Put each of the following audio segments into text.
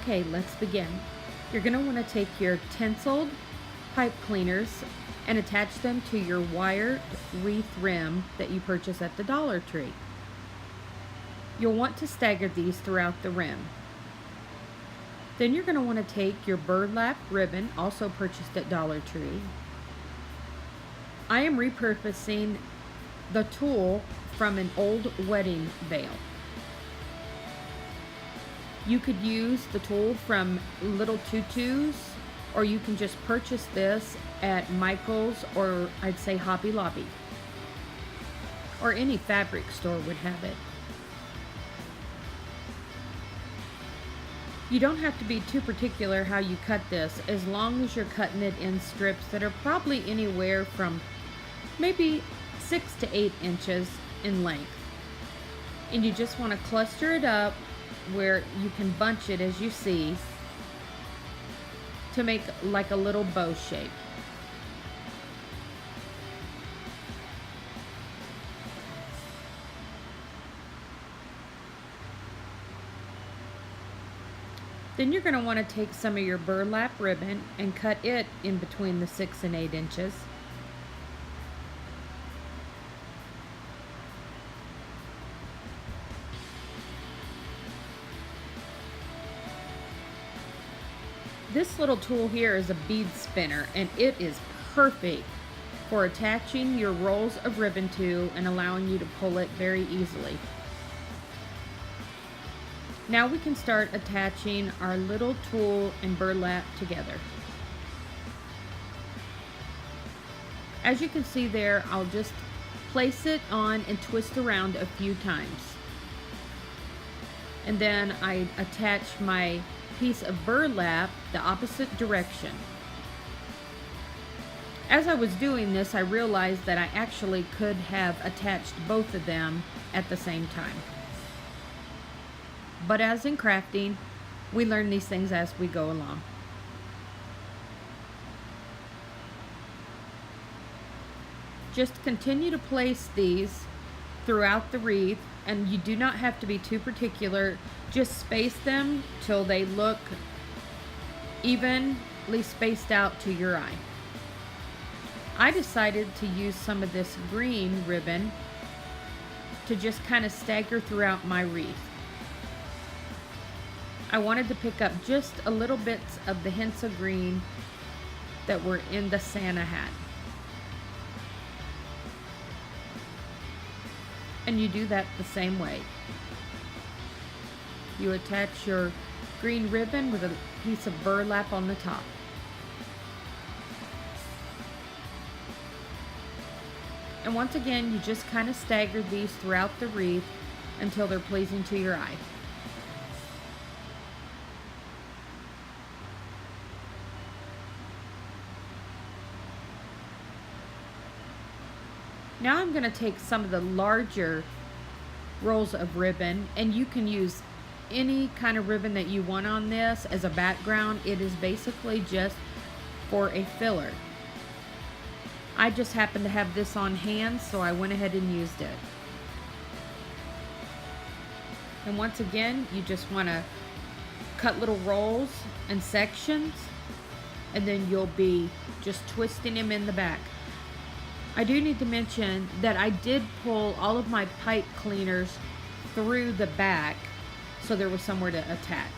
Okay, let's begin. You're going to want to take your tinseled pipe cleaners and attach them to your wired wreath rim that you purchase at the Dollar Tree. You'll want to stagger these throughout the rim. Then you're going to want to take your burlap ribbon, also purchased at Dollar Tree. I am repurposing the tulle from an old wedding veil. You could use the tulle from Little Tutus, or you can just purchase this at Michael's, or I'd say Hobby Lobby, or any fabric store would have it. You don't have to be too particular how you cut this, as long as you're cutting it in strips that are probably anywhere from maybe 6 to 8 inches in length. And you just want to cluster it up where you can bunch it, as you see, to make like a little bow shape. Then you're going to want to take some of your burlap ribbon and cut it in between the 6 and 8 inches. This little tool here is a bead spinner, and it is perfect for attaching your rolls of ribbon to and allowing you to pull it very easily. Now we can start attaching our little tulle and burlap together. As you can see there, I'll just place it on and twist around a few times. And then I attach my piece of burlap the opposite direction. As I was doing this, I realized that I actually could have attached both of them at the same time. But as in crafting, we learn these things as we go along. Just continue to place these throughout the wreath, and you do not have to be too particular. Just space them till they look evenly spaced out to your eye. I decided to use some of this green ribbon to just kind of stagger throughout my wreath. I wanted to pick up just a little bits of the hints of green that were in the Santa hat. And you do that the same way. You attach your green ribbon with a piece of burlap on the top. And once again, you just kind of stagger these throughout the wreath until they're pleasing to your eye. Now I'm going to take some of the larger rolls of ribbon, and you can use any kind of ribbon that you want on this as a background. It is basically just for a filler. I just happened to have this on hand, so I went ahead and used it. And once again, you just want to cut little rolls and sections, and then you'll be just twisting them in the back. I do need to mention that I did pull all of my pipe cleaners through the back, so there was somewhere to attach.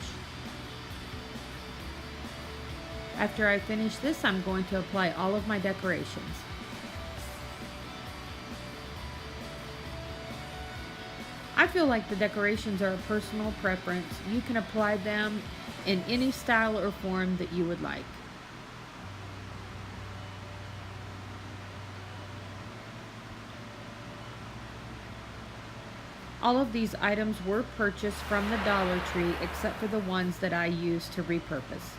After I finish this, I'm going to apply all of my decorations. I feel like the decorations are a personal preference. You can apply them in any style or form that you would like. All of these items were purchased from the Dollar Tree, except for the ones that I used to repurpose.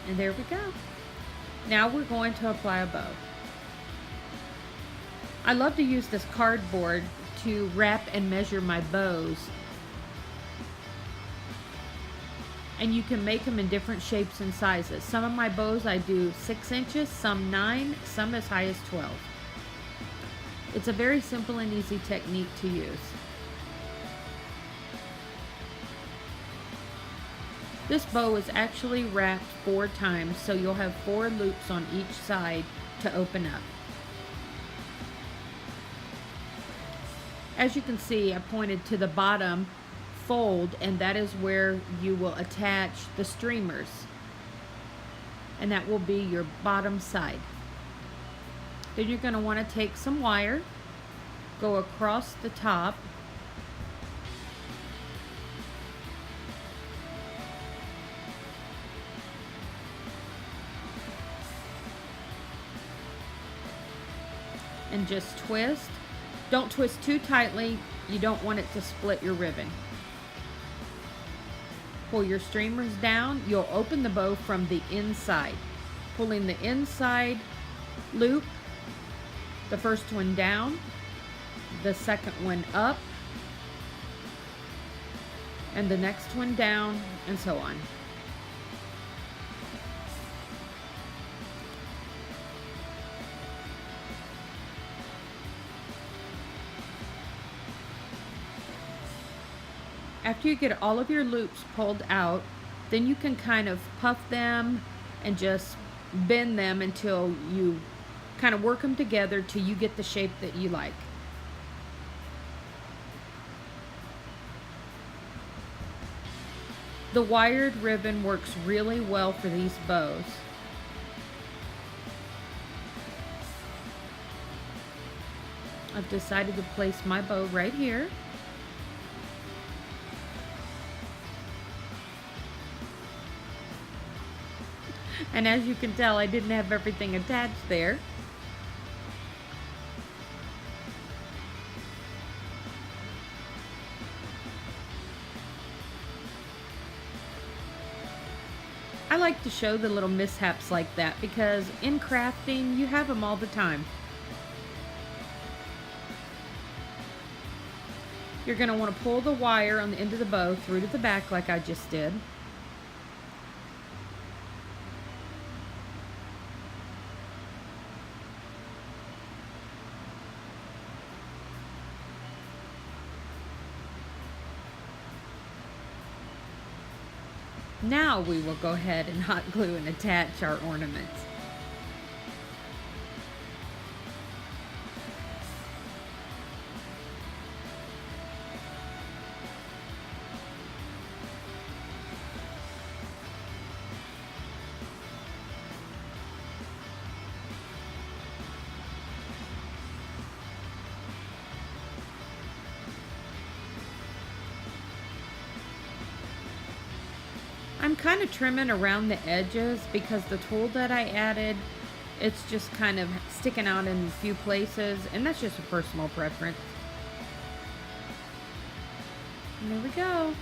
And there we go. Now we're going to apply a bow. I love to use this cardboard to wrap and measure my bows. And you can make them in different shapes and sizes. Some of my bows I do 6 inches, some 9, some as high as 12. It's a very simple and easy technique to use. This bow is actually wrapped 4 times, so you'll have 4 loops on each side to open up. As you can see, I pointed to the bottom fold, and that is where you will attach the streamers, and that will be your bottom side. Then you're going to want to take some wire, go across the top, and just twist. Don't twist too tightly. You don't want it to split your ribbon. Pull your streamers down. You'll open the bow from the inside. Pulling the inside loop, the first one down, the second one up, and the next one down, and so on. After you get all of your loops pulled out, then you can kind of puff them and just bend them until you kind of work them together till you get the shape that you like. The wired ribbon works really well for these bows. I've decided to place my bow right here. And as you can tell, I didn't have everything attached there. I like to show the little mishaps like that because in crafting, you have them all the time. You're going to want to pull the wire on the end of the bow through to the back like I just did. Now we will go ahead and hot glue and attach our ornaments. I'm kind of trimming around the edges because the tool that I added, it's just kind of sticking out in a few places, and that's just a personal preference. And there we go.